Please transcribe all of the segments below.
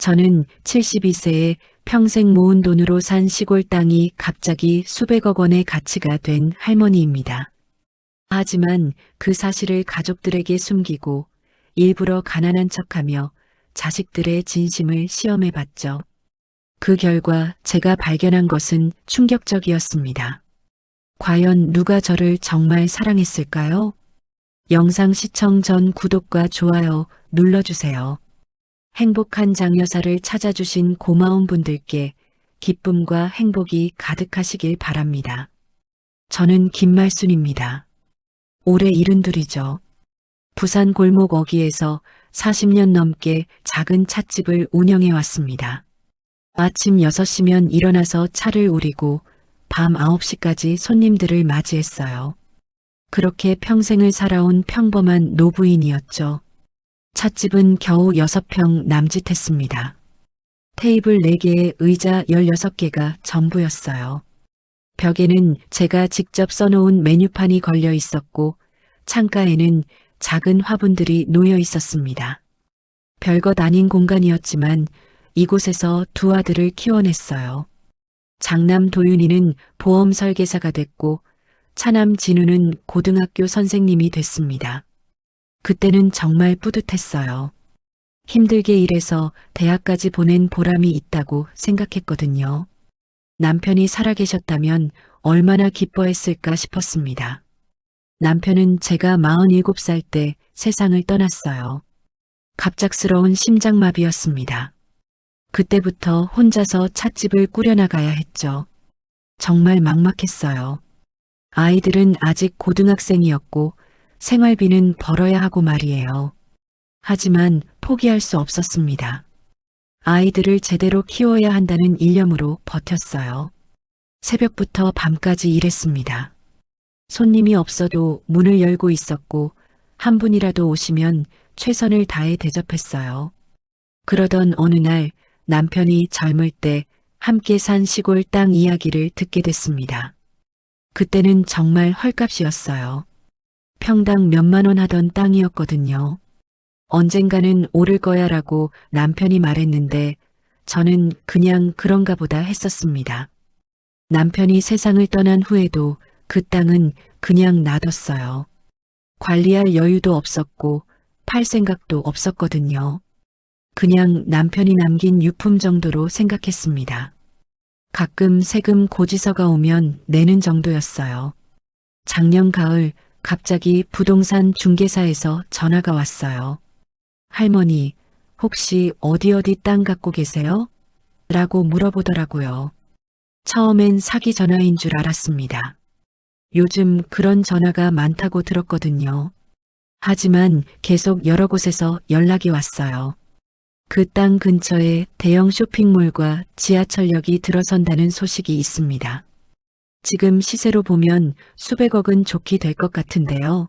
저는 72세에 평생 모은 돈으로 산 시골 땅이 갑자기 수백억 원의 가치가 된 할머니입니다. 하지만 그 사실을 가족들에게 숨기고 일부러 가난한 척하며 자식들의 진심을 시험해 봤죠. 그 결과 제가 발견한 것은 충격적이었습니다. 과연 누가 저를 정말 사랑했을까요? 영상 시청 전 구독과 좋아요 눌러주세요. 행복한 장여사를 찾아주신 고마운 분들께 기쁨과 행복이 가득하시길 바랍니다. 저는 김말순입니다. 올해 72이죠. 부산 골목 어귀에서 40년 넘게 작은 찻집을 운영해 왔습니다. 아침 6시면 일어나서 차를 우리고 밤 9시까지 손님들을 맞이했어요. 그렇게 평생을 살아온 평범한 노부인이었죠. 찻집은 겨우 6평 남짓했습니다. 테이블 4개에 의자 16개가 전부였어요. 벽에는 제가 직접 써놓은 메뉴판이 걸려 있었고 창가에는 작은 화분들이 놓여 있었습니다. 별것 아닌 공간이었지만 이곳에서 두 아들을 키워냈어요. 장남 도윤이는 보험 설계사가 됐고 차남 진우는 고등학교 선생님이 됐습니다. 그때는 정말 뿌듯했어요. 힘들게 일해서 대학까지 보낸 보람이 있다고 생각했거든요. 남편이 살아계셨다면 얼마나 기뻐했을까 싶었습니다. 남편은 제가 47살 때 세상을 떠났어요. 갑작스러운 심장마비였습니다. 그때부터 혼자서 찻집을 꾸려나가야 했죠. 정말 막막했어요. 아이들은 아직 고등학생이었고 생활비는 벌어야 하고 말이에요. 하지만 포기할 수 없었습니다. 아이들을 제대로 키워야 한다는 일념으로 버텼어요. 새벽부터 밤까지 일했습니다. 손님이 없어도 문을 열고 있었고 한 분이라도 오시면 최선을 다해 대접했어요. 그러던 어느 날 남편이 젊을 때 함께 산 시골 땅 이야기를 듣게 됐습니다. 그때는 정말 헐값이었어요. 평당 몇만 원 하던 땅이었거든요. 언젠가는 오를 거야 라고 남편이 말했는데 저는 그냥 그런가 보다 했었습니다. 남편이 세상을 떠난 후에도 그 땅은 그냥 놔뒀어요. 관리할 여유도 없었고 팔 생각도 없었거든요. 그냥 남편이 남긴 유품 정도로 생각했습니다. 가끔 세금 고지서가 오면 내는 정도였어요. 작년 가을 갑자기 부동산 중개사에서 전화가 왔어요. 할머니, 혹시 어디 땅 갖고 계세요? 라고 물어보더라고요. 처음엔 사기 전화인 줄 알았습니다. 요즘 그런 전화가 많다고 들었거든요. 하지만 계속 여러 곳에서 연락이 왔어요. 그 땅 근처에 대형 쇼핑몰과 지하철역이 들어선다는 소식이 있습니다. 지금 시세로 보면 수백억은 좋게 될 것 같은데요.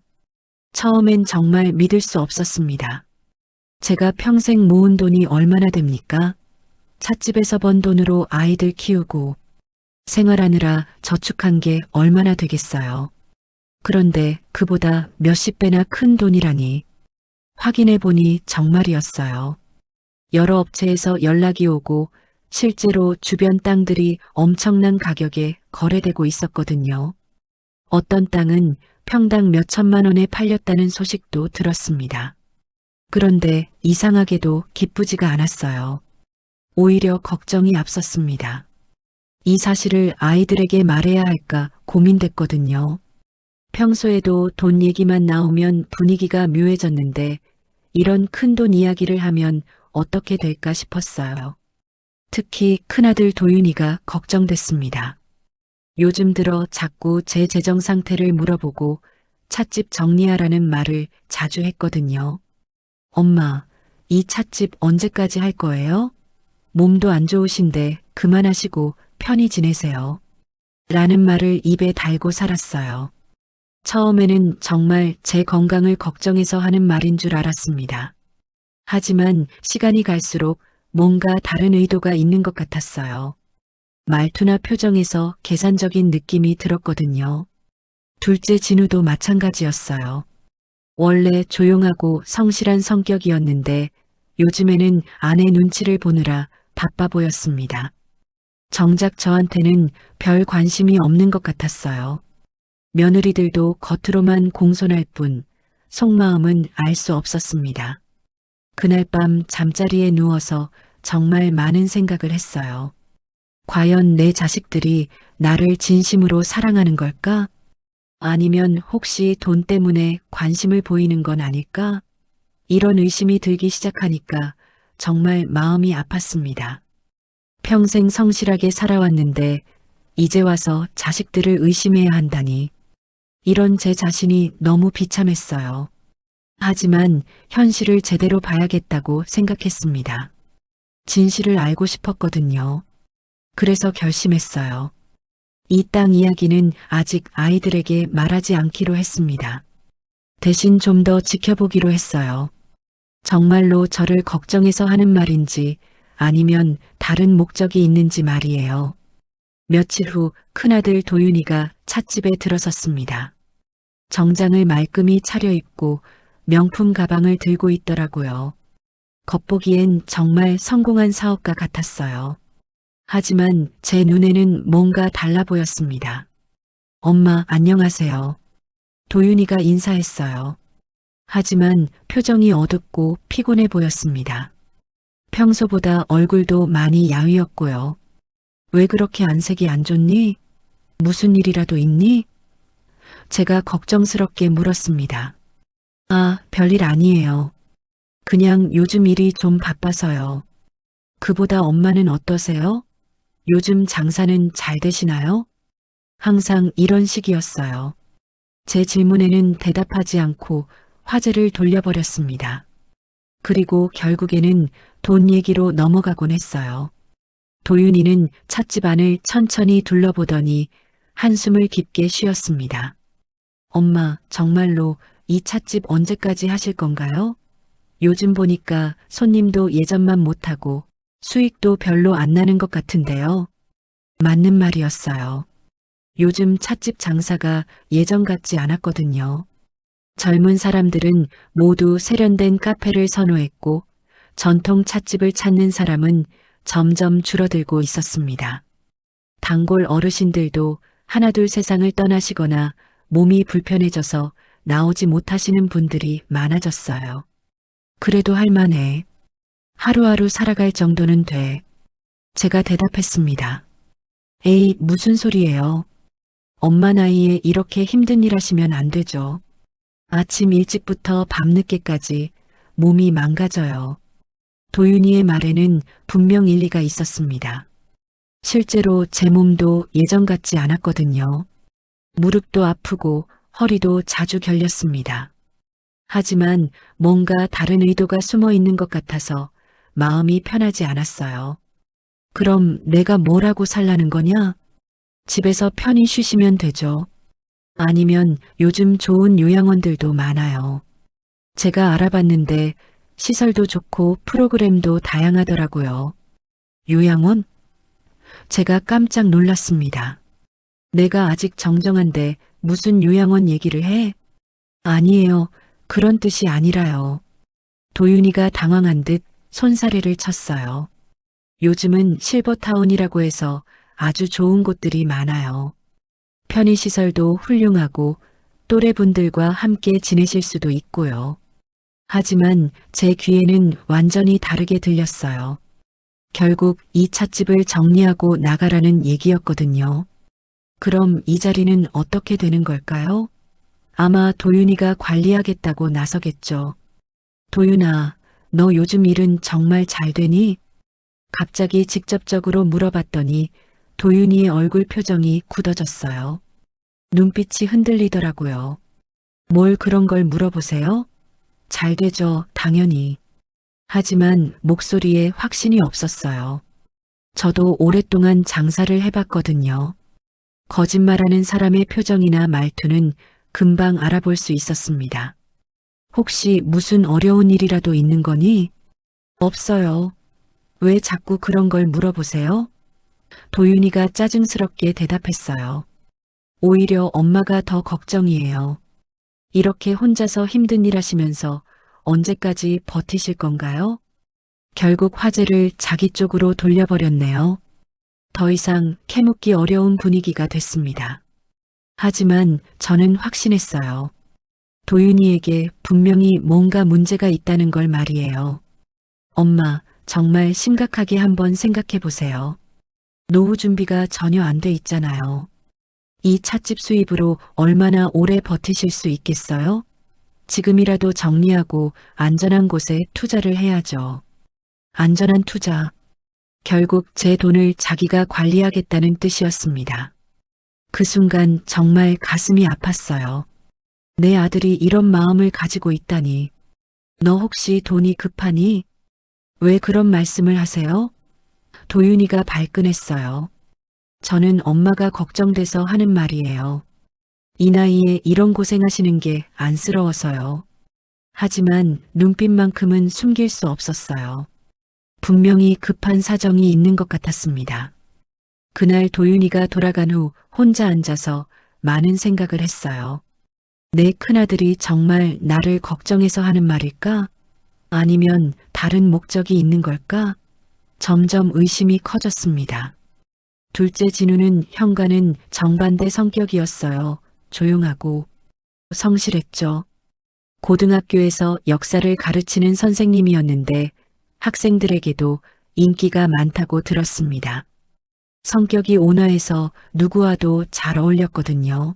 처음엔 정말 믿을 수 없었습니다. 제가 평생 모은 돈이 얼마나 됩니까? 찻집에서 번 돈으로 아이들 키우고 생활하느라 저축한 게 얼마나 되겠어요. 그런데 그보다 몇십 배나 큰 돈이라니. 확인해 보니 정말이었어요. 여러 업체에서 연락이 오고 실제로 주변 땅들이 엄청난 가격에 거래되고 있었거든요. 어떤 땅은 평당 몇 천만 원에 팔렸다는 소식도 들었습니다. 그런데 이상하게도 기쁘지가 않았어요. 오히려 걱정이 앞섰습니다. 이 사실을 아이들에게 말해야 할까 고민됐거든요. 평소에도 돈 얘기만 나오면 분위기가 묘해졌는데 이런 큰돈 이야기를 하면 어떻게 될까 싶었어요. 특히 큰아들 도윤이가 걱정됐습니다. 요즘 들어 자꾸 제 재정 상태를 물어보고 찻집 정리하라는 말을 자주 했거든요. 엄마, 이 찻집 언제까지 할 거예요? 몸도 안 좋으신데 그만하시고 편히 지내세요. 라는 말을 입에 달고 살았어요. 처음에는 정말 제 건강을 걱정해서 하는 말인 줄 알았습니다. 하지만 시간이 갈수록 뭔가 다른 의도가 있는 것 같았어요. 말투나 표정에서 계산적인 느낌이 들었거든요. 둘째 진우도 마찬가지였어요. 원래 조용하고 성실한 성격이었는데 요즘에는 아내 눈치를 보느라 바빠 보였습니다. 정작 저한테는 별 관심이 없는 것 같았어요. 며느리들도 겉으로만 공손할 뿐 속마음은 알 수 없었습니다. 그날 밤 잠자리에 누워서 정말 많은 생각을 했어요. 과연 내 자식들이 나를 진심으로 사랑하는 걸까? 아니면 혹시 돈 때문에 관심을 보이는 건 아닐까? 이런 의심이 들기 시작하니까 정말 마음이 아팠습니다. 평생 성실하게 살아왔는데 이제 와서 자식들을 의심해야 한다니. 이런 제 자신이 너무 비참했어요. 하지만 현실을 제대로 봐야겠다고 생각했습니다. 진실을 알고 싶었거든요. 그래서 결심했어요. 이 땅 이야기는 아직 아이들에게 말하지 않기로 했습니다. 대신 좀 더 지켜보기로 했어요. 정말로 저를 걱정해서 하는 말인지 아니면 다른 목적이 있는지 말이에요. 며칠 후 큰아들 도윤이가 찻집에 들어섰습니다. 정장을 말끔히 차려입고 명품 가방을 들고 있더라고요. 겉보기엔 정말 성공한 사업가 같았어요. 하지만 제 눈에는 뭔가 달라 보였습니다. 엄마, 안녕하세요. 도윤이가 인사했어요. 하지만 표정이 어둡고 피곤해 보였습니다. 평소보다 얼굴도 많이 야위었고요. 왜 그렇게 안색이 안 좋니? 무슨 일이라도 있니? 제가 걱정스럽게 물었습니다. 아, 별일 아니에요. 그냥 요즘 일이 좀 바빠서요. 그보다 엄마는 어떠세요? 요즘 장사는 잘 되시나요? 항상 이런 식이었어요. 제 질문에는 대답하지 않고 화제를 돌려버렸습니다. 그리고 결국에는 돈 얘기로 넘어가곤 했어요. 도윤이는 찻집 안을 천천히 둘러보더니 한숨을 깊게 쉬었습니다. 엄마, 정말로 이 찻집 언제까지 하실 건가요? 요즘 보니까 손님도 예전만 못하고 수익도 별로 안 나는 것 같은데요. 맞는 말이었어요. 요즘 찻집 장사가 예전 같지 않았거든요. 젊은 사람들은 모두 세련된 카페를 선호했고 전통 찻집을 찾는 사람은 점점 줄어들고 있었습니다. 단골 어르신들도 하나둘 세상을 떠나시거나 몸이 불편해져서 나오지 못하시는 분들이 많아졌어요. 그래도 할만해. 하루하루 살아갈 정도는 돼. 제가 대답했습니다. 에이, 무슨 소리예요. 엄마 나이에 이렇게 힘든 일 하시면 안 되죠. 아침 일찍부터 밤늦게까지 몸이 망가져요. 도윤이의 말에는 분명 일리가 있었습니다. 실제로 제 몸도 예전 같지 않았거든요. 무릎도 아프고 허리도 자주 결렸습니다. 하지만 뭔가 다른 의도가 숨어 있는 것 같아서 마음이 편하지 않았어요. 그럼 내가 뭘 하고 살라는 거냐? 집에서 편히 쉬시면 되죠. 아니면 요즘 좋은 요양원들도 많아요. 제가 알아봤는데 시설도 좋고 프로그램도 다양하더라고요. 요양원? 제가 깜짝 놀랐습니다. 내가 아직 정정한데 무슨 요양원 얘기를 해? 아니에요. 그런 뜻이 아니라요. 도윤이가 당황한 듯 손사래를 쳤어요. 요즘은 실버타운이라고 해서 아주 좋은 곳들이 많아요. 편의시설도 훌륭하고 또래분들과 함께 지내실 수도 있고요. 하지만 제 귀에는 완전히 다르게 들렸어요. 결국 이 찻집을 정리하고 나가라는 얘기였거든요. 그럼 이 자리는 어떻게 되는 걸까요? 아마 도윤이가 관리하겠다고 나서겠죠. 도윤아, 너 요즘 일은 정말 잘 되니? 갑자기 직접적으로 물어봤더니 도윤이의 얼굴 표정이 굳어졌어요. 눈빛이 흔들리더라고요. 뭘 그런 걸 물어보세요? 잘 되죠, 당연히. 하지만 목소리에 확신이 없었어요. 저도 오랫동안 장사를 해봤거든요. 거짓말하는 사람의 표정이나 말투는 금방 알아볼 수 있었습니다. 혹시 무슨 어려운 일이라도 있는 거니? 없어요. 왜 자꾸 그런 걸 물어보세요? 도윤이가 짜증스럽게 대답했어요. 오히려 엄마가 더 걱정이에요. 이렇게 혼자서 힘든 일 하시면서 언제까지 버티실 건가요? 결국 화제를 자기 쪽으로 돌려버렸네요. 더 이상 캐묻기 어려운 분위기가 됐습니다. 하지만 저는 확신했어요. 도윤이에게 분명히 뭔가 문제가 있다는 걸 말이에요. 엄마, 정말 심각하게 한번 생각해 보세요. 노후 준비가 전혀 안 돼 있잖아요. 이 찻집 수입으로 얼마나 오래 버티실 수 있겠어요? 지금이라도 정리하고 안전한 곳에 투자를 해야죠. 안전한 투자. 결국 제 돈을 자기가 관리하겠다는 뜻이었습니다. 그 순간 정말 가슴이 아팠어요. 내 아들이 이런 마음을 가지고 있다니. 너 혹시 돈이 급하니? 왜 그런 말씀을 하세요? 도윤이가 발끈했어요. 저는 엄마가 걱정돼서 하는 말이에요. 이 나이에 이런 고생하시는 게 안쓰러워서요. 하지만 눈빛만큼은 숨길 수 없었어요. 분명히 급한 사정이 있는 것 같았습니다. 그날 도윤이가 돌아간 후 혼자 앉아서 많은 생각을 했어요. 내 큰아들이 정말 나를 걱정해서 하는 말일까? 아니면 다른 목적이 있는 걸까? 점점 의심이 커졌습니다. 둘째 진우는 형과는 정반대 성격이었어요. 조용하고 성실했죠. 고등학교에서 역사를 가르치는 선생님이었는데 학생들에게도 인기가 많다고 들었습니다. 성격이 온화해서 누구와도 잘 어울렸거든요.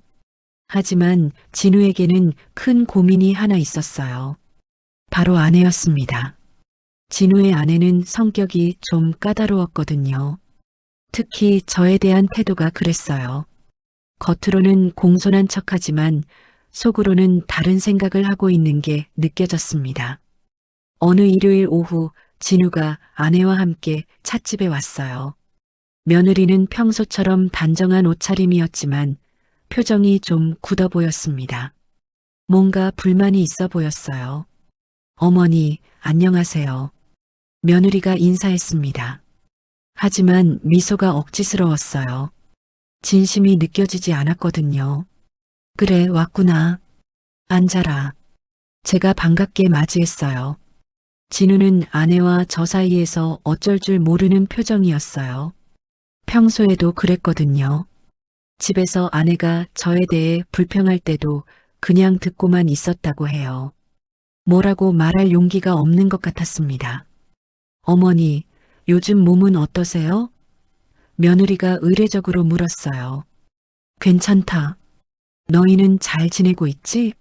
하지만 진우에게는 큰 고민이 하나 있었어요. 바로 아내였습니다. 진우의 아내는 성격이 좀 까다로웠거든요. 특히 저에 대한 태도가 그랬어요. 겉으로는 공손한 척하지만 속으로는 다른 생각을 하고 있는 게 느껴졌습니다. 어느 일요일 오후 진우가 아내와 함께 찻집에 왔어요. 며느리는 평소처럼 단정한 옷차림이었지만 표정이 좀 굳어 보였습니다. 뭔가 불만이 있어 보였어요. 어머니, 안녕하세요. 며느리가 인사했습니다. 하지만 미소가 억지스러웠어요. 진심이 느껴지지 않았거든요. 그래, 왔구나. 앉아라. 제가 반갑게 맞이했어요. 진우는 아내와 저 사이에서 어쩔 줄 모르는 표정이었어요. 평소에도 그랬거든요. 집에서 아내가 저에 대해 불평할 때도 그냥 듣고만 있었다고 해요. 뭐라고 말할 용기가 없는 것 같았습니다. 어머니, 요즘 몸은 어떠세요? 며느리가 의례적으로 물었어요. 괜찮다. 너희는 잘 지내고 있지?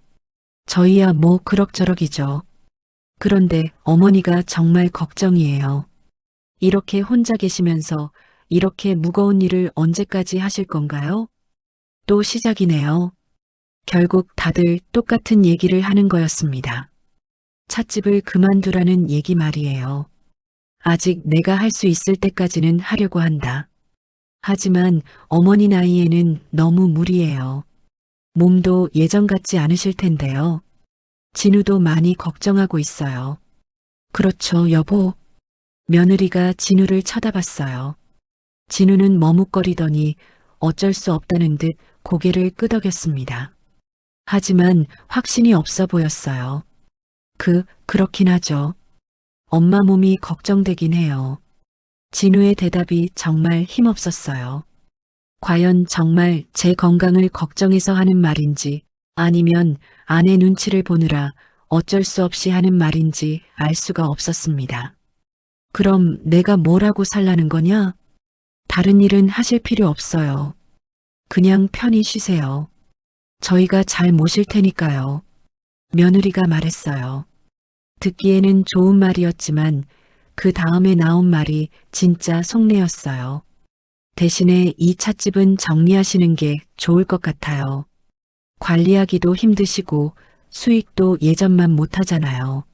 저희야 뭐 그럭저럭이죠. 그런데 어머니가 정말 걱정이에요. 이렇게 혼자 계시면서 이렇게 무거운 일을 언제까지 하실 건가요? 또 시작이네요. 결국 다들 똑같은 얘기를 하는 거였습니다. 찻집을 그만두라는 얘기 말이에요. 아직 내가 할 수 있을 때까지는 하려고 한다. 하지만 어머니 나이에는 너무 무리예요. 몸도 예전 같지 않으실 텐데요. 진우도 많이 걱정하고 있어요. 그렇죠, 여보. 며느리가 진우를 쳐다봤어요. 진우는 머뭇거리더니 어쩔 수 없다는 듯 고개를 끄덕였습니다. 하지만 확신이 없어 보였어요. 그렇긴 하죠. 엄마 몸이 걱정되긴 해요. 진우의 대답이 정말 힘없었어요. 과연 정말 제 건강을 걱정해서 하는 말인지 아니면 아내 눈치를 보느라 어쩔 수 없이 하는 말인지 알 수가 없었습니다. 그럼 내가 뭐라고 살라는 거냐? 다른 일은 하실 필요 없어요. 그냥 편히 쉬세요. 저희가 잘 모실 테니까요. 며느리가 말했어요. 듣기에는 좋은 말이었지만 그 다음에 나온 말이 진짜 속내였어요. 대신에 이 찻집은 정리하시는 게 좋을 것 같아요. 관리하기도 힘드시고 수익도 예전만 못하잖아요.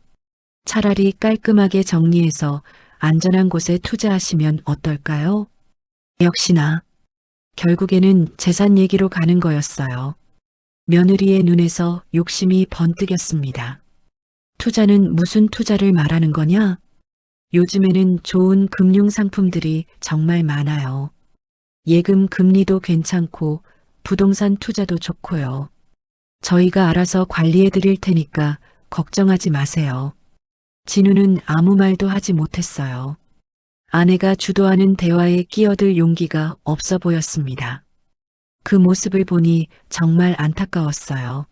차라리 깔끔하게 정리해서 안전한 곳에 투자하시면 어떨까요? 역시나 결국에는 재산 얘기로 가는 거였어요. 며느리의 눈에서 욕심이 번뜩였습니다. 투자는 무슨 투자를 말하는 거냐? 요즘에는 좋은 금융 상품들이 정말 많아요. 예금 금리도 괜찮고 부동산 투자도 좋고요. 저희가 알아서 관리해 드릴 테니까 걱정하지 마세요. 진우는 아무 말도 하지 못했어요. 아내가 주도하는 대화에 끼어들 용기가 없어 보였습니다. 그 모습을 보니 정말 안타까웠어요.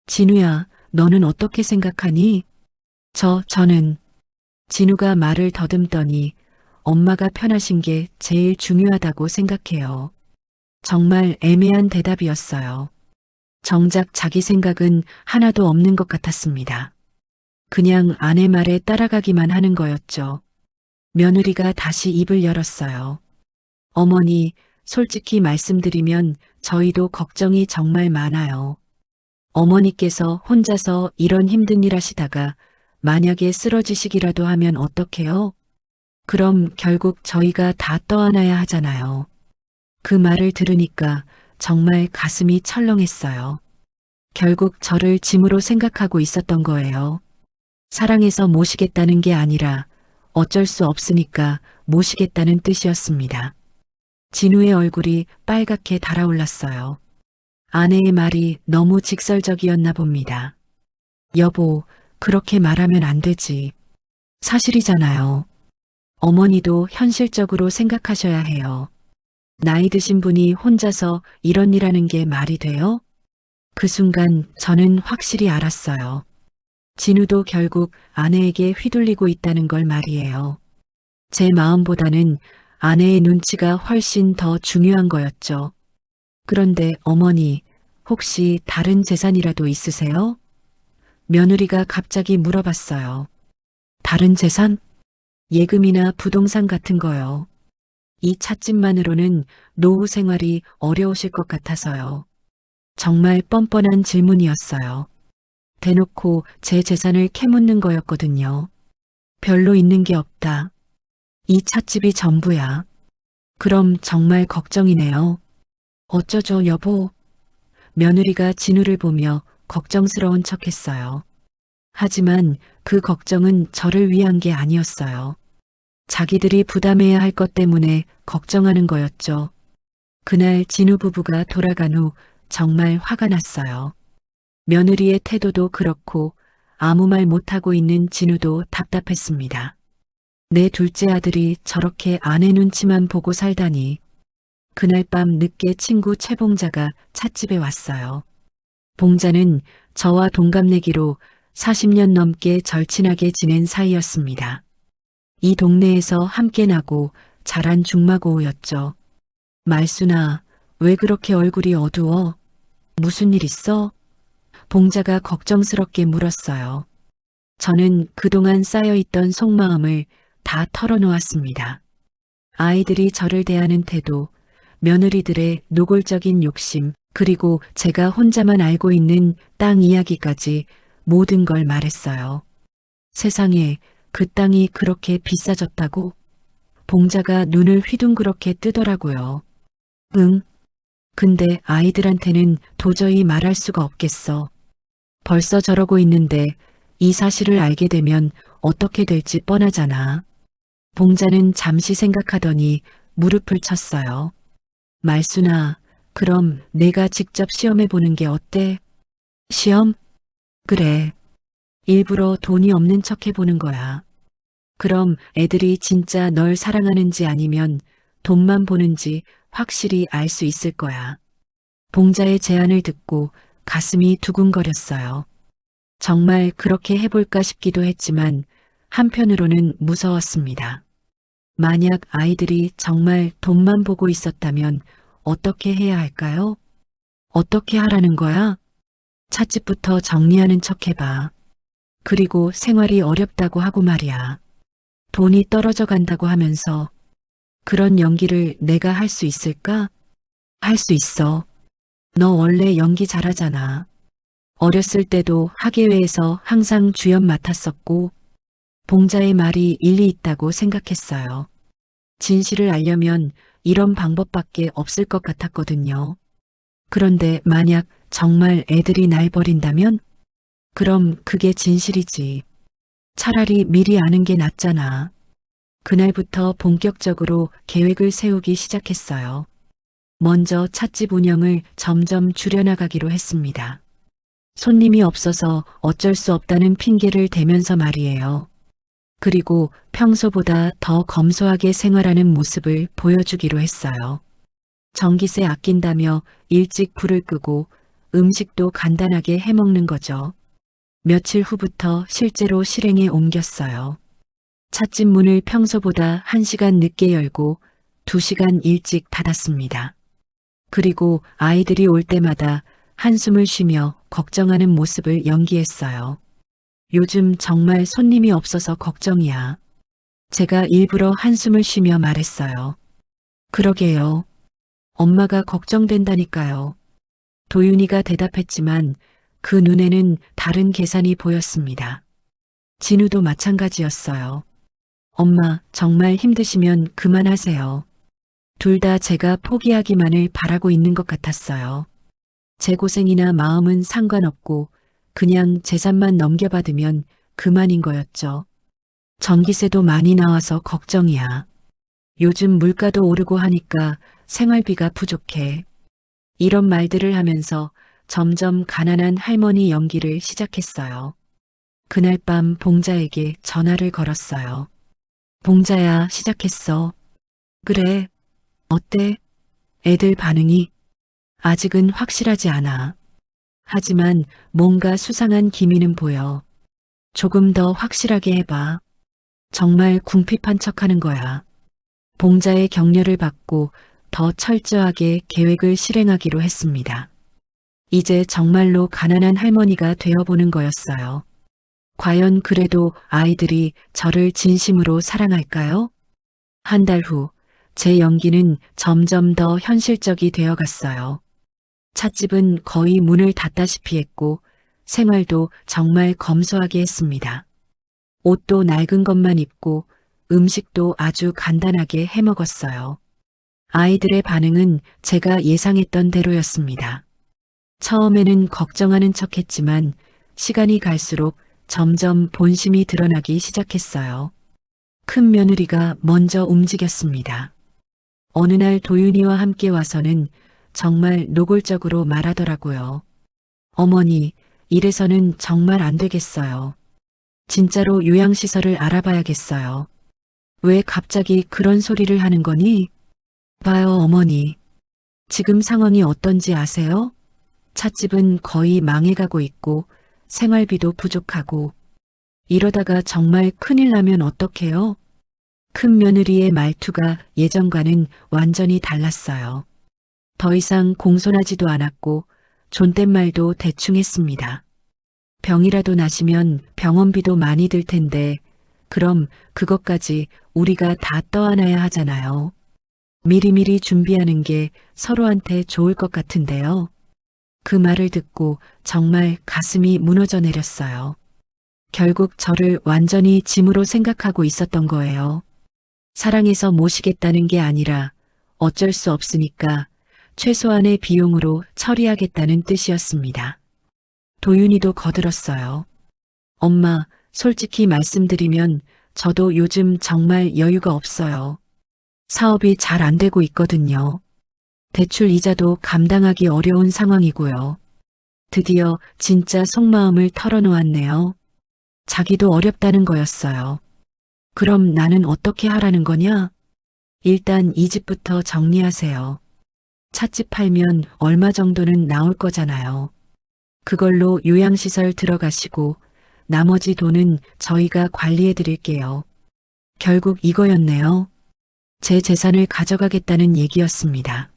진우야, 너는 어떻게 생각하니? 저는 진우가 말을 더듬더니 엄마가 편하신 게 제일 중요하다고 생각해요. 정말 애매한 대답이었어요. 정작 자기 생각은 하나도 없는 것 같았습니다. 그냥 아내 말에 따라가기만 하는 거였죠. 며느리가 다시 입을 열었어요. 어머니, 솔직히 말씀드리면 저희도 걱정이 정말 많아요. 어머니께서 혼자서 이런 힘든 일 하시다가 만약에 쓰러지시기라도 하면 어떡해요? 그럼 결국 저희가 다 떠안아야 하잖아요. 그 말을 들으니까 정말 가슴이 철렁했어요. 결국 저를 짐으로 생각하고 있었던 거예요. 사랑해서 모시겠다는 게 아니라 어쩔 수 없으니까 모시겠다는 뜻이었습니다. 진우의 얼굴이 빨갛게 달아올랐어요. 아내의 말이 너무 직설적이었나 봅니다. 여보, 그렇게 말하면 안 되지. 사실이잖아요. 어머니도 현실적으로 생각하셔야 해요. 나이 드신 분이 혼자서 이런 일 하는 게 말이 돼요? 그 순간 저는 확실히 알았어요. 진우도 결국 아내에게 휘둘리고 있다는 걸 말이에요. 제 마음보다는 아내의 눈치가 훨씬 더 중요한 거였죠. 그런데 어머니, 혹시 다른 재산이라도 있으세요? 며느리가 갑자기 물어봤어요. 다른 재산? 예금이나 부동산 같은 거요. 이 찻집만으로는 노후 생활이 어려우실 것 같아서요. 정말 뻔뻔한 질문이었어요. 대놓고 제 재산을 캐묻는 거였거든요. 별로 있는 게 없다. 이 찻집이 전부야. 그럼 정말 걱정이네요. 어쩌죠, 여보? 며느리가 진우를 보며 걱정스러운 척했어요. 하지만 그 걱정은 저를 위한 게 아니었어요. 자기들이 부담해야 할 것 때문에 걱정하는 거였죠. 그날 진우 부부가 돌아간 후 정말 화가 났어요. 며느리의 태도도 그렇고 아무 말 못하고 있는 진우도 답답했습니다. 내 둘째 아들이 저렇게 아내 눈치만 보고 살다니. 그날 밤 늦게 친구 최봉자가 찻집에 왔어요. 봉자는 저와 동갑내기로 40년 넘게 절친하게 지낸 사이였습니다. 이 동네에서 함께 나고 자란 중마고우였죠. 말순아, 왜 그렇게 얼굴이 어두워? 무슨 일 있어? 봉자가 걱정스럽게 물었어요. 저는 그동안 쌓여있던 속마음을 다 털어놓았습니다. 아이들이 저를 대하는 태도, 며느리들의 노골적인 욕심, 그리고 제가 혼자만 알고 있는 땅 이야기까지 모든 걸 말했어요. 세상에 그 땅이 그렇게 비싸졌다고? 봉자가 눈을 휘둥그렇게 뜨더라고요. 응. 근데 아이들한테는 도저히 말할 수가 없겠어. 벌써 저러고 있는데 이 사실을 알게 되면 어떻게 될지 뻔하잖아. 봉자는 잠시 생각하더니 무릎을 쳤어요. 말순아, 그럼 내가 직접 시험해 보는 게 어때? 시험? 그래. 일부러 돈이 없는 척 해보는 거야. 그럼 애들이 진짜 널 사랑하는지 아니면 돈만 보는지 확실히 알 수 있을 거야. 봉자의 제안을 듣고 가슴이 두근거렸어요. 정말 그렇게 해볼까 싶기도 했지만 한편으로는 무서웠습니다. 만약 아이들이 정말 돈만 보고 있었다면 어떻게 해야 할까요? 어떻게 하라는 거야? 찻집부터 정리하는 척 해봐. 그리고 생활이 어렵다고 하고 말이야. 돈이 떨어져 간다고 하면서 그런 연기를 내가 할 수 있을까? 할 수 있어. 너 원래 연기 잘하잖아. 어렸을 때도 학예회에서 항상 주연 맡았었고 봉자의 말이 일리 있다고 생각했어요. 진실을 알려면 이런 방법밖에 없을 것 같았거든요. 그런데 만약 정말 애들이 날 버린다면? 그럼 그게 진실이지. 차라리 미리 아는 게 낫잖아. 그날부터 본격적으로 계획을 세우기 시작했어요. 먼저 찻집 운영을 점점 줄여나가기로 했습니다. 손님이 없어서 어쩔 수 없다는 핑계를 대면서 말이에요. 그리고 평소보다 더 검소하게 생활하는 모습을 보여주기로 했어요. 전기세 아낀다며 일찍 불을 끄고 음식도 간단하게 해먹는 거죠. 며칠 후부터 실제로 실행에 옮겼어요. 찻집 문을 평소보다 1시간 늦게 열고 2시간 일찍 닫았습니다. 그리고 아이들이 올 때마다 한숨을 쉬며 걱정하는 모습을 연기했어요. 요즘 정말 손님이 없어서 걱정이야. 제가 일부러 한숨을 쉬며 말했어요. 그러게요. 엄마가 걱정된다니까요. 도윤이가 대답했지만 그 눈에는 다른 계산이 보였습니다. 진우도 마찬가지였어요. 엄마, 정말 힘드시면 그만하세요. 둘 다 제가 포기하기만을 바라고 있는 것 같았어요. 제 고생이나 마음은 상관없고 그냥 재산만 넘겨받으면 그만인 거였죠. 전기세도 많이 나와서 걱정이야. 요즘 물가도 오르고 하니까 생활비가 부족해. 이런 말들을 하면서 점점 가난한 할머니 연기를 시작했어요. 그날 밤 봉자에게 전화를 걸었어요. 봉자야, 시작했어. 그래, 어때? 애들 반응이 아직은 확실하지 않아. 하지만 뭔가 수상한 기미는 보여. 조금 더 확실하게 해봐. 정말 궁핍한 척하는 거야. 봉자의 격려를 받고 더 철저하게 계획을 실행하기로 했습니다. 이제 정말로 가난한 할머니가 되어보는 거였어요. 과연 그래도 아이들이 저를 진심으로 사랑할까요? 한 달 후, 제 연기는 점점 더 현실적이 되어 갔어요. 찻집은 거의 문을 닫다시피 했고, 생활도 정말 검소하게 했습니다. 옷도 낡은 것만 입고, 음식도 아주 간단하게 해 먹었어요. 아이들의 반응은 제가 예상했던 대로였습니다. 처음에는 걱정하는 척 했지만, 시간이 갈수록 점점 본심이 드러나기 시작했어요. 큰 며느리가 먼저 움직였습니다. 어느 날 도윤이와 함께 와서는 정말 노골적으로 말하더라고요. 어머니, 이래서는 정말 안 되겠어요. 진짜로 요양시설을 알아봐야겠어요. 왜 갑자기 그런 소리를 하는 거니? 봐요, 어머니. 지금 상황이 어떤지 아세요? 찻집은 거의 망해가고 있고 생활비도 부족하고 이러다가 정말 큰일 나면 어떡해요? 큰 며느리의 말투가 예전과는 완전히 달랐어요. 더 이상 공손하지도 않았고 존댓말도 대충 했습니다. 병이라도 나시면 병원비도 많이 들 텐데 그럼 그것까지 우리가 다 떠안아야 하잖아요. 미리미리 준비하는 게 서로한테 좋을 것 같은데요. 그 말을 듣고 정말 가슴이 무너져 내렸어요. 결국 저를 완전히 짐으로 생각하고 있었던 거예요. 사랑해서 모시겠다는 게 아니라 어쩔 수 없으니까 최소한의 비용으로 처리하겠다는 뜻이었습니다. 도윤이도 거들었어요. 엄마, 솔직히 말씀드리면 저도 요즘 정말 여유가 없어요. 사업이 잘 안 되고 있거든요. 대출 이자도 감당하기 어려운 상황이고요. 드디어 진짜 속마음을 털어놓았네요. 자기도 어렵다는 거였어요. 그럼 나는 어떻게 하라는 거냐? 일단 이 집부터 정리하세요. 찻집 팔면 얼마 정도는 나올 거잖아요. 그걸로 요양시설 들어가시고 나머지 돈은 저희가 관리해 드릴게요. 결국 이거였네요. 제 재산을 가져가겠다는 얘기였습니다.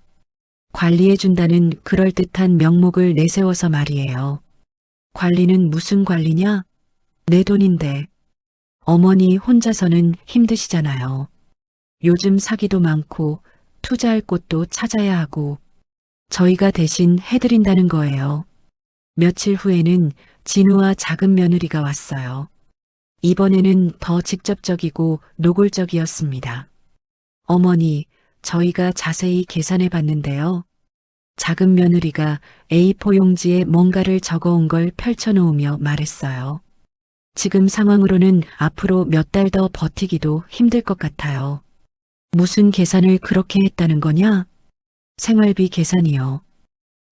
관리해 준다는 그럴듯한 명목을 내세워서 말이에요. 관리는 무슨 관리냐? 내 돈인데. 어머니 혼자서는 힘드시잖아요. 요즘 사기도 많고 투자할 곳도 찾아야 하고 저희가 대신 해드린다는 거예요. 며칠 후에는 진우와 작은 며느리가 왔어요. 이번에는 더 직접적이고 노골적이었습니다. 어머니, 저희가 자세히 계산해 봤는데요. 작은 며느리가 A4 용지에 뭔가를 적어온 걸 펼쳐놓으며 말했어요. 지금 상황으로는 앞으로 몇 달 더 버티기도 힘들 것 같아요. 무슨 계산을 그렇게 했다는 거냐? 생활비 계산이요.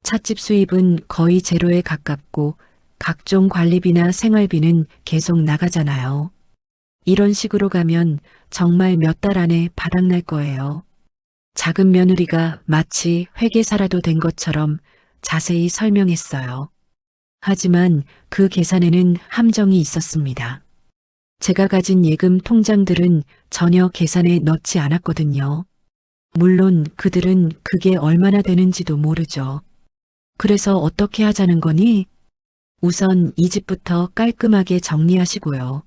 찻집 수입은 거의 제로에 가깝고 각종 관리비나 생활비는 계속 나가잖아요. 이런 식으로 가면 정말 몇 달 안에 바닥날 거예요. 작은 며느리가 마치 회계사라도 된 것처럼 자세히 설명했어요. 하지만 그 계산에는 함정이 있었습니다. 제가 가진 예금 통장들은 전혀 계산에 넣지 않았거든요. 물론 그들은 그게 얼마나 되는지도 모르죠. 그래서 어떻게 하자는 거니? 우선 이 집부터 깔끔하게 정리하시고요.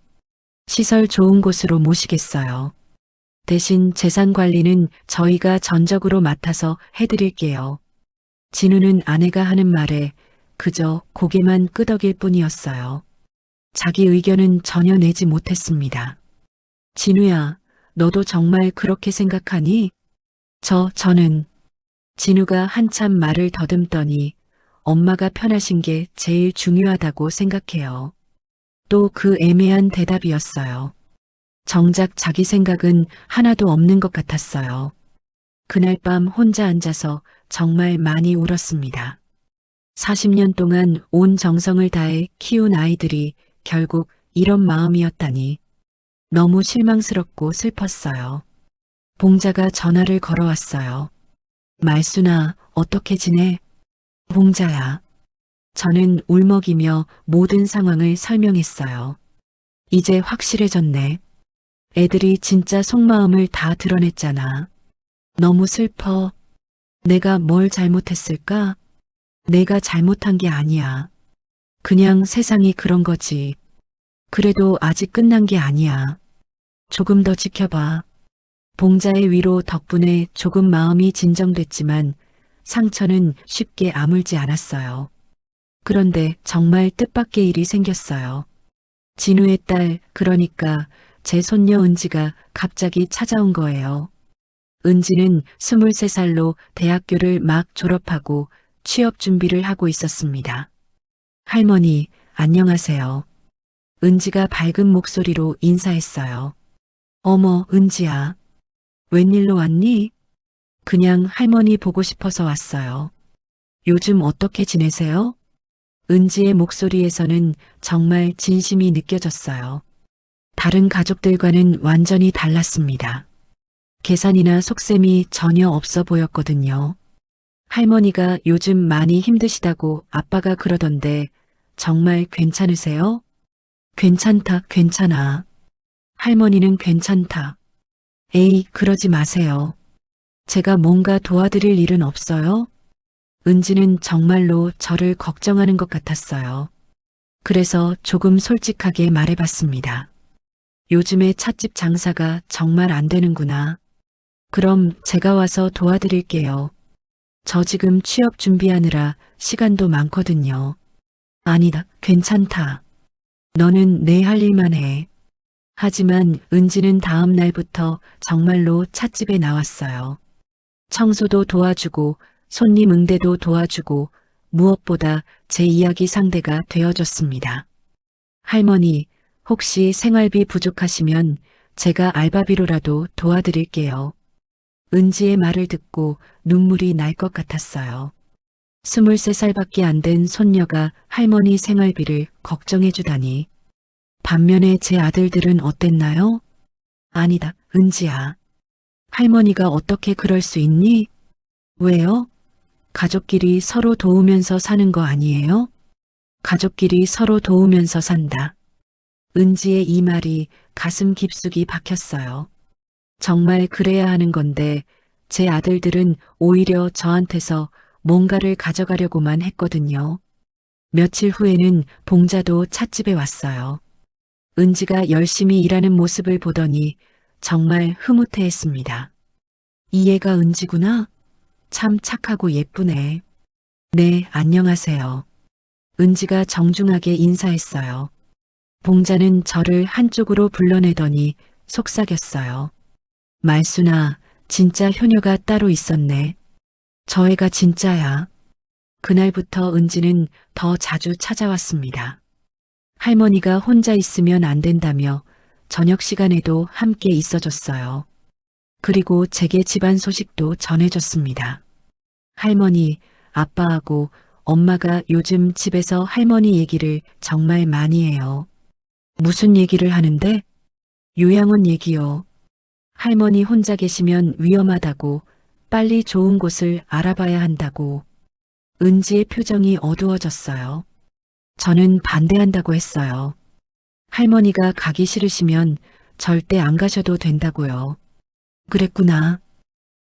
시설 좋은 곳으로 모시겠어요. 대신 재산 관리는 저희가 전적으로 맡아서 해드릴게요. 진우는 아내가 하는 말에 그저 고개만 끄덕일 뿐이었어요. 자기 의견은 전혀 내지 못했습니다. 진우야, 너도 정말 그렇게 생각하니? 저는 진우가 한참 말을 더듬더니 엄마가 편하신 게 제일 중요하다고 생각해요. 또 그 애매한 대답이었어요. 정작 자기 생각은 하나도 없는 것 같았어요. 그날 밤 혼자 앉아서 정말 많이 울었습니다. 40년 동안 온 정성을 다해 키운 아이들이 결국 이런 마음이었다니 너무 실망스럽고 슬펐어요. 봉자가 전화를 걸어왔어요. 말순아, 어떻게 지내? 봉자야. 저는 울먹이며 모든 상황을 설명했어요. 이제 확실해졌네. 애들이 진짜 속마음을 다 드러냈잖아. 너무 슬퍼. 내가 뭘 잘못했을까? 내가 잘못한 게 아니야. 그냥 세상이 그런 거지. 그래도 아직 끝난 게 아니야. 조금 더 지켜봐. 봉자의 위로 덕분에 조금 마음이 진정됐지만 상처는 쉽게 아물지 않았어요. 그런데 정말 뜻밖의 일이 생겼어요. 진우의 딸, 그러니까 제 손녀 은지가 갑자기 찾아온 거예요. 은지는 23살로 대학교를 막 졸업하고 취업 준비를 하고 있었습니다. 할머니, 안녕하세요. 은지가 밝은 목소리로 인사했어요. 어머, 은지야. 웬일로 왔니? 그냥 할머니 보고 싶어서 왔어요. 요즘 어떻게 지내세요? 은지의 목소리에서는 정말 진심이 느껴졌어요. 다른 가족들과는 완전히 달랐습니다. 계산이나 속셈이 전혀 없어 보였거든요. 할머니가 요즘 많이 힘드시다고 아빠가 그러던데 정말 괜찮으세요? 괜찮다, 괜찮아. 할머니는 괜찮다. 에이, 그러지 마세요. 제가 뭔가 도와드릴 일은 없어요? 은지는 정말로 저를 걱정하는 것 같았어요. 그래서 조금 솔직하게 말해봤습니다. 요즘에 찻집 장사가 정말 안 되는구나. 그럼 제가 와서 도와드릴게요. 저 지금 취업 준비하느라 시간도 많거든요. 아니다, 괜찮다. 너는 내 할 일만 해. 하지만 은지는 다음 날부터 정말로 찻집에 나왔어요. 청소도 도와주고 손님 응대도 도와주고 무엇보다 제 이야기 상대가 되어줬습니다. 할머니, 혹시 생활비 부족하시면 제가 알바비로라도 도와드릴게요. 은지의 말을 듣고 눈물이 날 것 같았어요. 23살밖에 안 된 손녀가 할머니 생활비를 걱정해주다니. 반면에 제 아들들은 어땠나요? 아니다, 은지야. 할머니가 어떻게 그럴 수 있니? 왜요? 가족끼리 서로 도우면서 사는 거 아니에요? 가족끼리 서로 도우면서 산다. 은지의 이 말이 가슴 깊숙이 박혔어요. 정말 그래야 하는 건데 제 아들들은 오히려 저한테서 뭔가를 가져가려고만 했거든요. 며칠 후에는 봉자도 찻집에 왔어요. 은지가 열심히 일하는 모습을 보더니 정말 흐뭇해했습니다. 이 애가 은지구나? 참 착하고 예쁘네. 네, 안녕하세요. 은지가 정중하게 인사했어요. 봉자는 저를 한쪽으로 불러내더니 속삭였어요. 말순아, 진짜 효녀가 따로 있었네. 저 애가 진짜야. 그날부터 은지는 더 자주 찾아왔습니다. 할머니가 혼자 있으면 안 된다며 저녁 시간에도 함께 있어줬어요. 그리고 제게 집안 소식도 전해줬습니다. 할머니, 아빠하고 엄마가 요즘 집에서 할머니 얘기를 정말 많이 해요. 무슨 얘기를 하는데? 요양원 얘기요. 할머니 혼자 계시면 위험하다고, 빨리 좋은 곳을 알아봐야 한다고. 은지의 표정이 어두워졌어요. 저는 반대한다고 했어요. 할머니가 가기 싫으시면 절대 안 가셔도 된다고요. 그랬구나.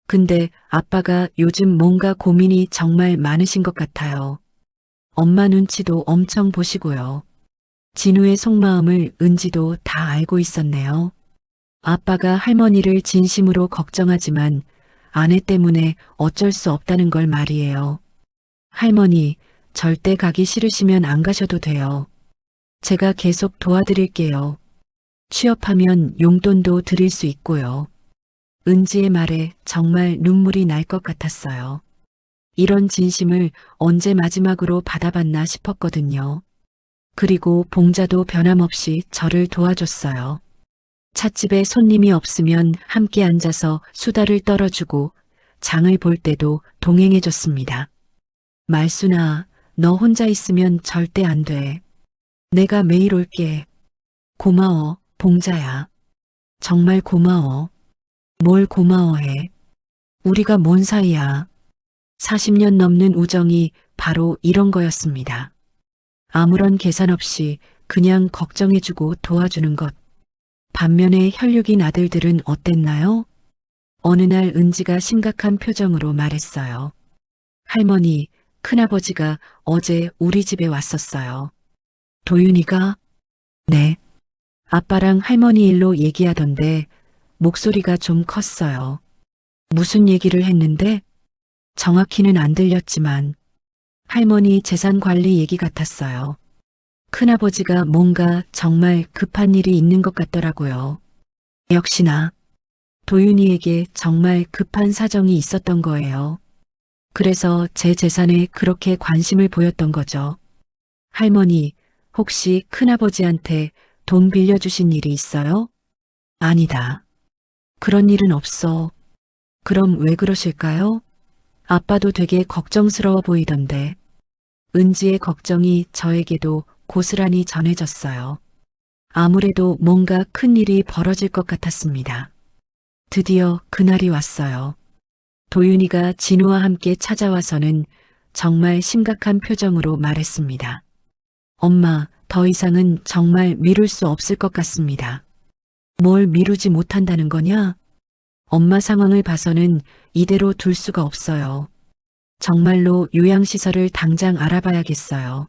근데 아빠가 요즘 뭔가 고민이 정말 많으신 것 같아요. 엄마 눈치도 엄청 보시고요. 진우의 속마음을 은지도 다 알고 있었네요. 아빠가 할머니를 진심으로 걱정하지만 아내 때문에 어쩔 수 없다는 걸 말이에요. 할머니, 절대 가기 싫으시면 안 가셔도 돼요. 제가 계속 도와드릴게요. 취업하면 용돈도 드릴 수 있고요. 은지의 말에 정말 눈물이 날 것 같았어요. 이런 진심을 언제 마지막으로 받아봤나 싶었거든요. 그리고 봉자도 변함없이 저를 도와줬어요. 찻집에 손님이 없으면 함께 앉아서 수다를 떨어주고 장을 볼 때도 동행해줬습니다. 말순아, 너 혼자 있으면 절대 안 돼. 내가 매일 올게. 고마워, 봉자야. 정말 고마워. 뭘 고마워해. 우리가 뭔 사이야. 40년 넘는 우정이 바로 이런 거였습니다. 아무런 계산 없이 그냥 걱정해주고 도와주는 것. 반면에 혈육인 아들들은 어땠나요? 어느 날 은지가 심각한 표정으로 말했어요. 할머니, 큰아버지가 어제 우리 집에 왔었어요. 도윤이가? 네. 아빠랑 할머니 일로 얘기하던데 목소리가 좀 컸어요. 무슨 얘기를 했는데? 정확히는 안 들렸지만 할머니 재산 관리 얘기 같았어요. 큰아버지가 뭔가 정말 급한 일이 있는 것 같더라고요. 역시나 도윤이에게 정말 급한 사정이 있었던 거예요. 그래서 제 재산에 그렇게 관심을 보였던 거죠. 할머니, 혹시 큰아버지한테 돈 빌려주신 일이 있어요? 아니다. 그런 일은 없어. 그럼 왜 그러실까요? 아빠도 되게 걱정스러워 보이던데. 은지의 걱정이 저에게도 고스란히 전해졌어요. 아무래도 뭔가 큰 일이 벌어질 것 같았습니다. 드디어 그날이 왔어요. 도윤이가 진우와 함께 찾아와서는 정말 심각한 표정으로 말했습니다. 엄마, 더 이상은 정말 미룰 수 없을 것 같습니다. 뭘 미루지 못한다는 거냐? 엄마 상황을 봐서는 이대로 둘 수가 없어요. 정말로 요양시설을 당장 알아봐야겠어요.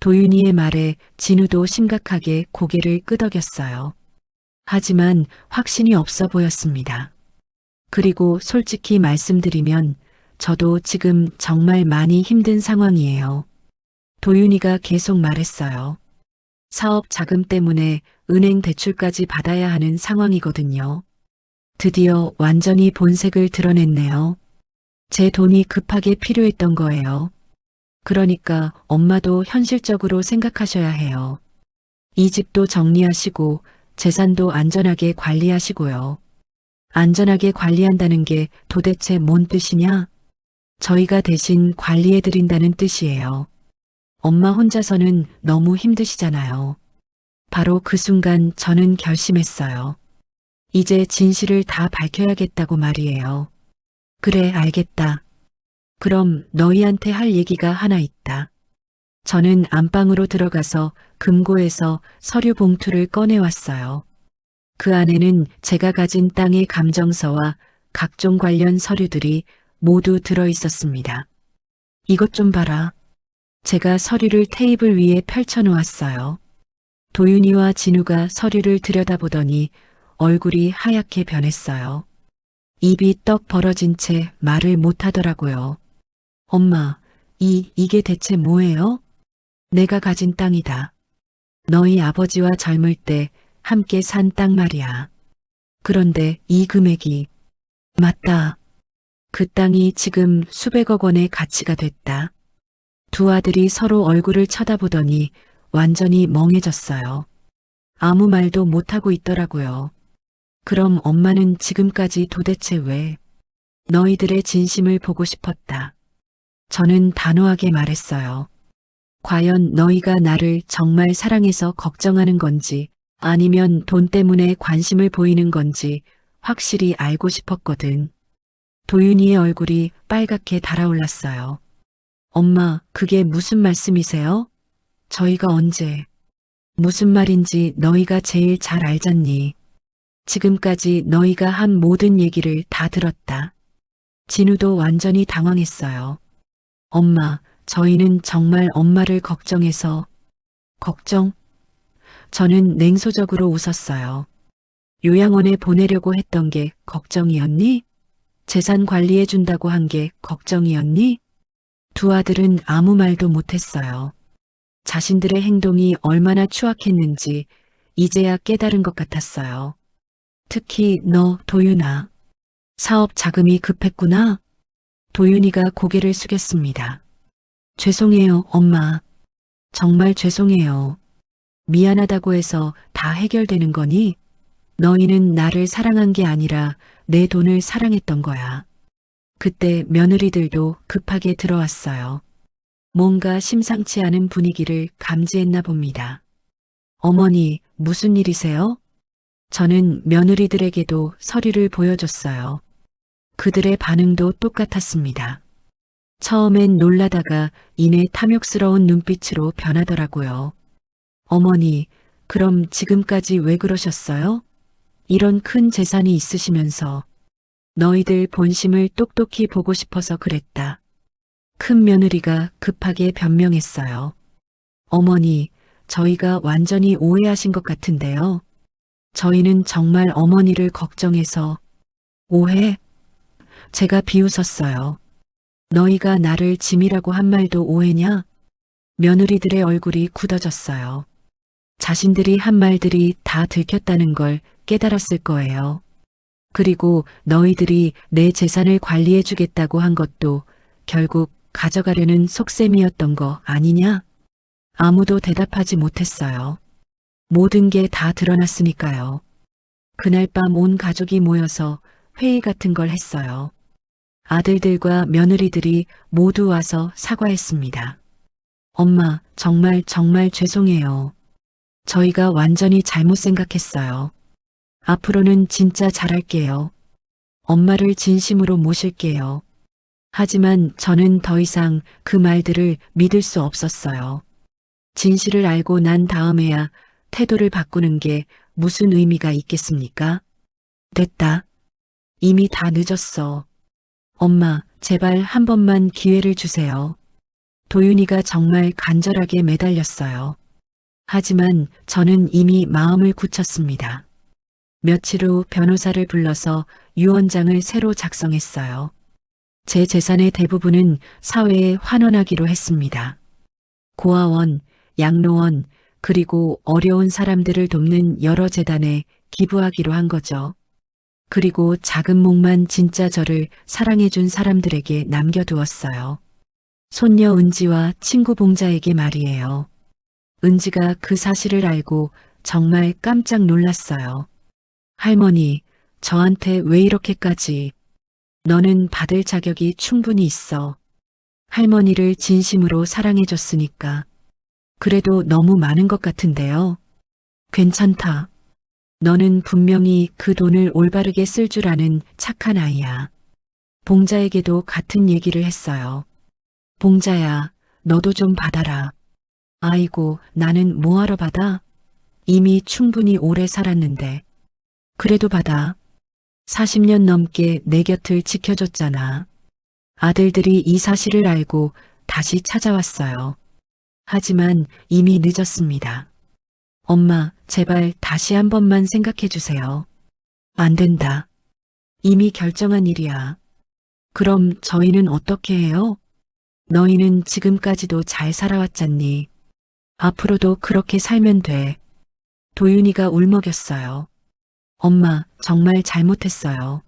도윤이의 말에 진우도 심각하게 고개를 끄덕였어요. 하지만 확신이 없어 보였습니다. 그리고 솔직히 말씀드리면 저도 지금 정말 많이 힘든 상황이에요. 도윤이가 계속 말했어요. 사업 자금 때문에 은행 대출까지 받아야 하는 상황이거든요. 드디어 완전히 본색을 드러냈네요. 제 돈이 급하게 필요했던 거예요. 그러니까 엄마도 현실적으로 생각하셔야 해요. 이 집도 정리하시고 재산도 안전하게 관리하시고요. 안전하게 관리한다는 게 도대체 뭔 뜻이냐? 저희가 대신 관리해드린다는 뜻이에요. 엄마 혼자서는 너무 힘드시잖아요. 바로 그 순간 저는 결심했어요. 이제 진실을 다 밝혀야겠다고 말이에요. 그래, 알겠다. 그럼 너희한테 할 얘기가 하나 있다. 저는 안방으로 들어가서 금고에서 서류 봉투를 꺼내왔어요. 그 안에는 제가 가진 땅의 감정서와 각종 관련 서류들이 모두 들어 있었습니다. 이것 좀 봐라. 제가 서류를 테이블 위에 펼쳐 놓았어요. 도윤이와 진우가 서류를 들여다보더니 얼굴이 하얗게 변했어요. 입이 떡 벌어진 채 말을 못하더라고요. 엄마, 이게 대체 뭐예요? 내가 가진 땅이다. 너희 아버지와 젊을 때 함께 산 땅 말이야. 그런데 이 금액이, 맞다. 그 땅이 지금 수백억 원의 가치가 됐다. 두 아들이 서로 얼굴을 쳐다보더니 완전히 멍해졌어요. 아무 말도 못하고 있더라고요. 그럼 엄마는 지금까지 도대체 왜? 너희들의 진심을 보고 싶었다. 저는 단호하게 말했어요. 과연 너희가 나를 정말 사랑해서 걱정하는 건지 아니면 돈 때문에 관심을 보이는 건지 확실히 알고 싶었거든. 도윤이의 얼굴이 빨갛게 달아올랐어요. 엄마, 그게 무슨 말씀이세요? 저희가 언제? 무슨 말인지 너희가 제일 잘 알잖니. 지금까지 너희가 한 모든 얘기를 다 들었다. 진우도 완전히 당황했어요. 엄마, 저희는 정말 엄마를 걱정해서. 걱정? 저는 냉소적으로 웃었어요. 요양원에 보내려고 했던 게 걱정이었니? 재산 관리해준다고 한 게 걱정이었니? 두 아들은 아무 말도 못했어요. 자신들의 행동이 얼마나 추악했는지 이제야 깨달은 것 같았어요. 특히 너, 도윤아. 사업 자금이 급했구나. 도윤이가 고개를 숙였습니다. 죄송해요, 엄마. 정말 죄송해요. 미안하다고 해서 다 해결되는 거니? 너희는 나를 사랑한 게 아니라 내 돈을 사랑했던 거야. 그때 며느리들도 급하게 들어왔어요. 뭔가 심상치 않은 분위기를 감지했나 봅니다. 어머니, 무슨 일이세요? 저는 며느리들에게도 서류를 보여줬어요. 그들의 반응도 똑같았습니다. 처음엔 놀라다가 이내 탐욕스러운 눈빛으로 변하더라고요. 어머니, 그럼 지금까지 왜 그러셨어요? 이런 큰 재산이 있으시면서 너희들 본심을 똑똑히 보고 싶어서 그랬다. 큰 며느리가 급하게 변명했어요. 어머니, 저희가 완전히 오해하신 것 같은데요. 저희는 정말 어머니를 걱정해서. 오해? 제가 비웃었어요. 너희가 나를 짐이라고 한 말도 오해냐? 며느리들의 얼굴이 굳어졌어요. 자신들이 한 말들이 다 들켰다는 걸 깨달았을 거예요. 그리고 너희들이 내 재산을 관리해 주겠다고 한 것도 결국 가져가려는 속셈이었던 거 아니냐? 아무도 대답하지 못했어요. 모든 게 다 드러났으니까요. 그날 밤 온 가족이 모여서 회의 같은 걸 했어요. 아들들과 며느리들이 모두 와서 사과했습니다. 엄마, 정말 죄송해요. 저희가 완전히 잘못 생각했어요. 앞으로는 진짜 잘할게요. 엄마를 진심으로 모실게요. 하지만 저는 더 이상 그 말들을 믿을 수 없었어요. 진실을 알고 난 다음에야 태도를 바꾸는 게 무슨 의미가 있겠습니까? 됐다. 이미 다 늦었어. 엄마, 제발 한 번만 기회를 주세요. 도윤이가 정말 간절하게 매달렸어요. 하지만 저는 이미 마음을 굳혔습니다. 며칠 후 변호사를 불러서 유언장을 새로 작성했어요. 제 재산의 대부분은 사회에 환원하기로 했습니다. 고아원, 양로원, 그리고 어려운 사람들을 돕는 여러 재단에 기부하기로 한 거죠. 그리고 작은 몫만 진짜 저를 사랑해준 사람들에게 남겨두었어요. 손녀 은지와 친구 봉자에게 말이에요. 은지가 그 사실을 알고 정말 깜짝 놀랐어요. 할머니, 저한테 왜 이렇게까지? 너는 받을 자격이 충분히 있어. 할머니를 진심으로 사랑해줬으니까. 그래도 너무 많은 것 같은데요. 괜찮다. 너는 분명히 그 돈을 올바르게 쓸 줄 아는 착한 아이야. 봉자에게도 같은 얘기를 했어요. 봉자야, 너도 좀 받아라. 아이고, 나는 뭐하러 받아? 이미 충분히 오래 살았는데. 그래도 받아. 40년 넘게 내 곁을 지켜줬잖아. 아들들이 이 사실을 알고 다시 찾아왔어요. 하지만 이미 늦었습니다. 엄마, 제발 다시 한 번만 생각해 주세요. 안 된다. 이미 결정한 일이야. 그럼 저희는 어떻게 해요? 너희는 지금까지도 잘 살아왔잖니. 앞으로도 그렇게 살면 돼. 도윤이가 울먹였어요. 엄마, 정말 잘못했어요.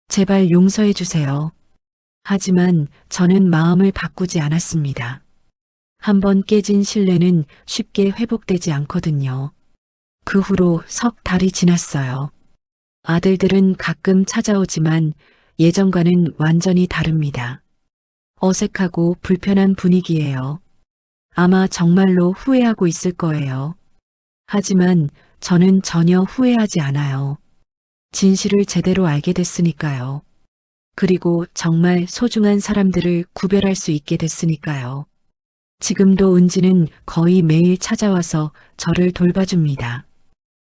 제발 용서해 주세요. 하지만 저는 마음을 바꾸지 않았습니다. 한번 깨진 신뢰는 쉽게 회복되지 않거든요. 그 후로 석 달이 지났어요. 아들들은 가끔 찾아오지만 예전과는 완전히 다릅니다. 어색하고 불편한 분위기예요. 아마 정말로 후회하고 있을 거예요. 하지만 저는 전혀 후회하지 않아요. 진실을 제대로 알게 됐으니까요. 그리고 정말 소중한 사람들을 구별할 수 있게 됐으니까요. 지금도 은지는 거의 매일 찾아와서 저를 돌봐줍니다.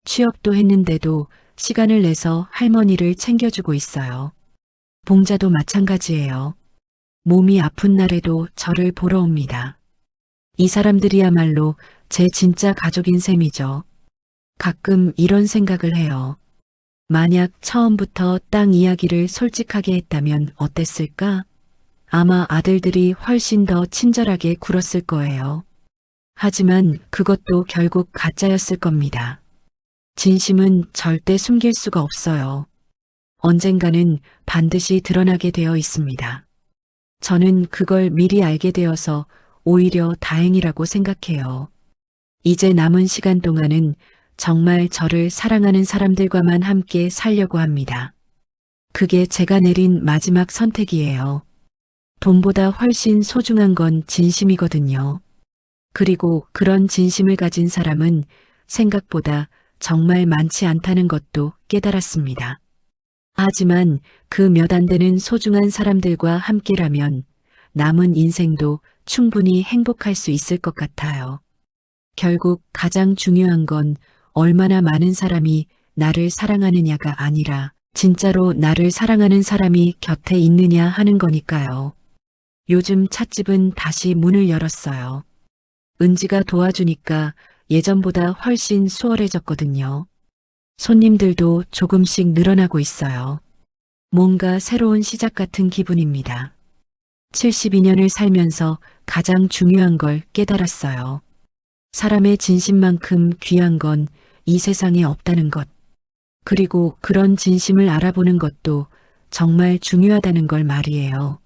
취업도 했는데도 시간을 내서 할머니를 챙겨주고 있어요. 봉자도 마찬가지예요. 몸이 아픈 날에도 저를 보러 옵니다. 이 사람들이야말로 제 진짜 가족인 셈이죠. 가끔 이런 생각을 해요. 만약 처음부터 땅 이야기를 솔직하게 했다면 어땠을까? 아마 아들들이 훨씬 더 친절하게 굴었을 거예요. 하지만 그것도 결국 가짜였을 겁니다. 진심은 절대 숨길 수가 없어요. 언젠가는 반드시 드러나게 되어 있습니다. 저는 그걸 미리 알게 되어서 오히려 다행이라고 생각해요. 이제 남은 시간 동안은 정말 저를 사랑하는 사람들과만 함께 살려고 합니다. 그게 제가 내린 마지막 선택이에요. 돈보다 훨씬 소중한 건 진심이거든요. 그리고 그런 진심을 가진 사람은 생각보다 정말 많지 않다는 것도 깨달았습니다. 하지만 그 몇 안 되는 소중한 사람들과 함께라면 남은 인생도 충분히 행복할 수 있을 것 같아요. 결국 가장 중요한 건 얼마나 많은 사람이 나를 사랑하느냐가 아니라 진짜로 나를 사랑하는 사람이 곁에 있느냐 하는 거니까요. 요즘 찻집은 다시 문을 열었어요. 은지가 도와주니까 예전보다 훨씬 수월해졌거든요. 손님들도 조금씩 늘어나고 있어요. 뭔가 새로운 시작 같은 기분입니다. 72년을 살면서 가장 중요한 걸 깨달았어요. 사람의 진심만큼 귀한 건 이 세상에 없다는 것. 그리고 그런 진심을 알아보는 것도 정말 중요하다는 걸 말이에요.